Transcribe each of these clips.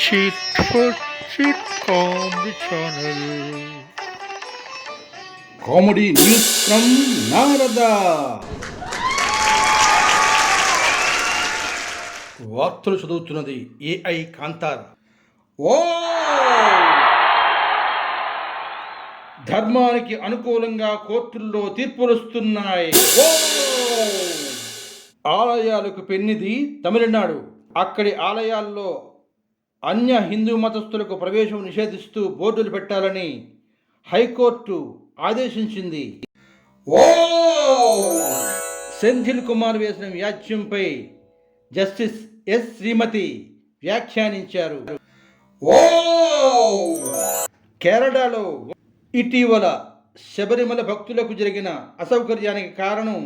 Cheat for cheat comedy channel. Comedy news from Narada. వార్తలు చదువుతున్నది AI Kantara. ఓ ధర్మానికి అనుకూలంగా కోర్టుల్లో తీర్పులు వస్తున్నాయి. ఆలయాలకు పెన్నిది తమిళనాడు. అక్కడి ఆలయాల్లో అన్య హిందూ మతస్థులకు ప్రవేశం నిషేధిస్తూ బోర్డులు పెట్టాలని హైకోర్టు ఆదేశించింది. సెంథిల్ కుమార్ వేసిన వ్యాఖ్యంపై జస్టిస్ ఎస్ శ్రీమతి వ్యాఖ్యానించారు. కేరళలో ఇటీవల శబరిమల భక్తులకు జరిగిన అసౌకర్యానికి కారణం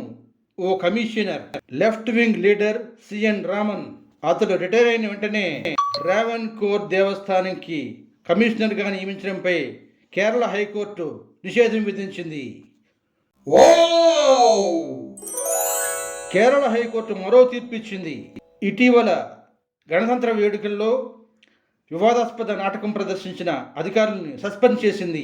ఓ commissioner, left wing leader C N Raman. అతడు రిటైర్ అయిన వెంటనే రావణ్ కోర్ దేవస్థానంకి కమిషనర్గా నియమించడంపై కేరళ హైకోర్టు నిషేధం విధించింది. కేరళ హైకోర్టు మరో తీర్పు ఇచ్చింది. ఇటీవల గణతంత్ర వేడుకల్లో వివాదాస్పద నాటకం ప్రదర్శించిన అధికారులను సస్పెండ్ చేసింది.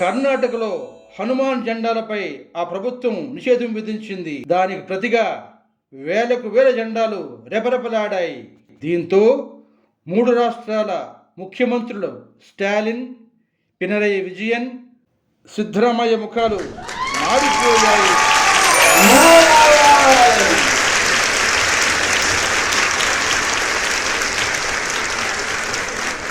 కర్ణాటకలో హనుమాన్ జెండాలపై ఆ ప్రభుత్వం నిషేధం విధించింది. దానికి ప్రతిగా వేలకు వేల జెండాలు రెపరెపలాడాయి. దీంతో 3 రాష్ట్రాల ముఖ్యమంత్రులు స్టాలిన్, పినరయి విజయన్, సిద్ధరామయ్య ముఖాలు మారిపోయాయి.